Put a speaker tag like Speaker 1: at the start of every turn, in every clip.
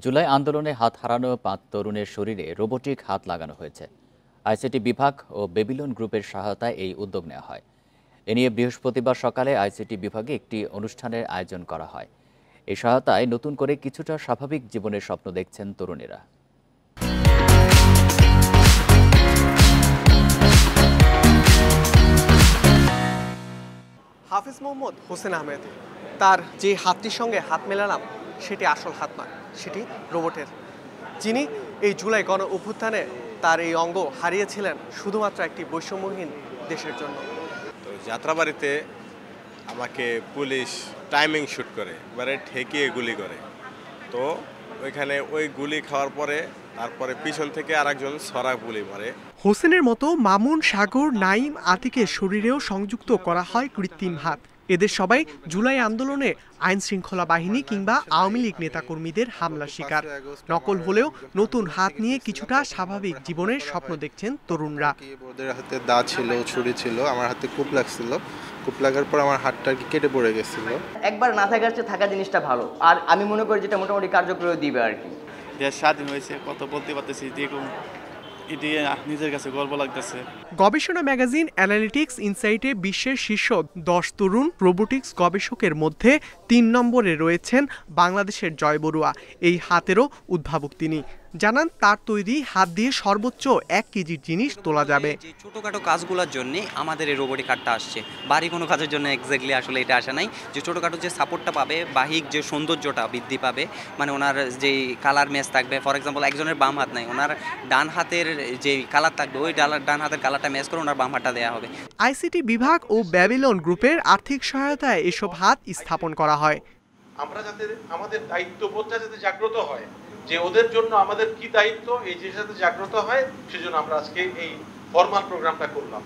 Speaker 1: জুলাই আন্দোলনে হাত হারানো ৫ তরুণের শরীরে রোবোটিক হাত লাগানো হয়েছে। আইসিটি বিভাগ ও বেবিলন গ্রুপের সহায়তায় এই উদ্যোগ নেওয়া হয়। এ নিয়ে বৃহস্পতিবার সকালে আইসিটি বিভাগে একটি অনুষ্ঠানের আয়োজন করা হয়। এই সহায়তায় নতুন করে কিছুটা স্বাভাবিক জীবনের স্বপ্ন দেখছেন তরুণেরা।
Speaker 2: হাফিজ মোহাম্মদ হোসেন আহমেদ, তার যে হাতটির সঙ্গে হাত মেলালাম সেটি আসল হাত নয়, সেটি রোবটের। যিনি এই জুলাই গণ অভ্যুত্থানে তার এই অঙ্গ হারিয়েছিলেন শুধুমাত্র একটি বৈষম্যহীন দেশের জন্য।
Speaker 3: তো যাত্রাবাড়িতে আমাকে পুলিশ টাইমিং শুট করে, এবারে ঠেকিয়ে গুলি করে। তো ওইখানে ওই গুলি খাওয়ার পরে তারপরে পিছন থেকে আরেকজন ছড়া গুলি মারে।
Speaker 2: হোসেনের মতো মামুন, সাগর, নাইম, আতিকের শরীরেও সংযুক্ত করা হয় কৃত্রিম হাত। এদের সবাই জুলাই আন্দোলনে আইন শৃঙ্খলা বাহিনী কিংবা আওয়ামী লীগ নেতাকর্মীদের হামলার শিকার। নকল হলেও নতুন হাত নিয়ে কিছুটা স্বাভাবিক জীবনের স্বপ্ন দেখছেন তরুণরা।
Speaker 4: ওদের হাতে দা ছিল, ছুরি ছিল, আমার হাতে কূপ লাগছিল। কূপ লাগার পর আমার হাতটা কেটে পড়ে গেছিল।
Speaker 5: একবার না থাকার চেয়ে থাকা জিনিসটা ভালো, আর আমি মনে করি যেটা মোটামুটি কার্যকরী দিবে আর কি।
Speaker 6: দেশ স্বাধীন হয়েছে, কত বলতে পারতেছি, দেখুন এটি নিজের কাছে গর্ব লাগতেছে।
Speaker 2: গবেষণা ম্যাগাজিন অ্যানালিটিক্স ইনসাইটে বিশ্বের শীর্ষ 10 তরুণ রোবোটিক্স গবেষকের মধ্যে 3 নম্বরে রয়েছেন বাংলাদেশের জয় বড়ুয়া। এই হাতেরও উদ্ভাবক তিনি। জানান তার তৈরি হাত দিয়ে সর্বোচ্চ 1 কেজির জিনিস তোলা যাবে।
Speaker 7: ছোটোখাটো কাজগুলোর জন্য আমাদের এই রোবোটিক কার্ডটা আসছে, বাড়ি কোনো কাজের জন্য এক্স্যাক্টলি আসলে এটা আসা নাই। যে ছোটোখাটো যে সাপোর্টটা পাবে, বাহিক যে সৌন্দর্যটা বৃদ্ধি পাবে, মানে ওনার যেই কালার ম্যাচ থাকবে। ফর এক্সাম্পল একজনের বাম হাত নাই, ওনার ডান হাতের যে কালার থাকবে ওই ডান হাতের কালারটা ম্যাচ করে ওনার বাম হাতটা দেওয়া হবে।
Speaker 2: আইসিটি বিভাগ ও বেবিলন গ্রুপের আর্থিক সহায়তায় এসব হাত স্থাপন করা হয়।
Speaker 8: আমরা যাতে আমাদের দায়িত্ববোধটা যাতে জাগ্রত হয়, যে ওদের জন্য আমাদের কি দায়িত্ব, এই জিনিসটা যাতে জাগ্রত হয়, সেজন্য আমরা আজকে এই ফরমাল প্রোগ্রামটা করলাম।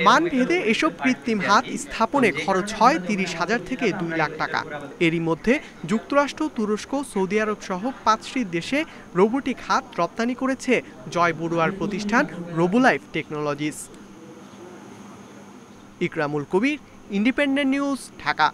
Speaker 2: মানভেদে এসব কৃত্রিম হাত স্থাপনে খরচ হয় 30,000 থেকে 2 লাখ টাকা। এরই মধ্যে যুক্তরাষ্ট্র, তুরস্ক, সৌদি আরব সহ 5টি দেশে রোবোটিক হাত রপ্তানি করেছে জয় বড়ুয়ার প্রতিষ্ঠান রোবোলাইফ টেকনোলজিস। ইকরামুল কবির, ইন্ডিপেন্ডেন্ট নিউজ, ঢাকা।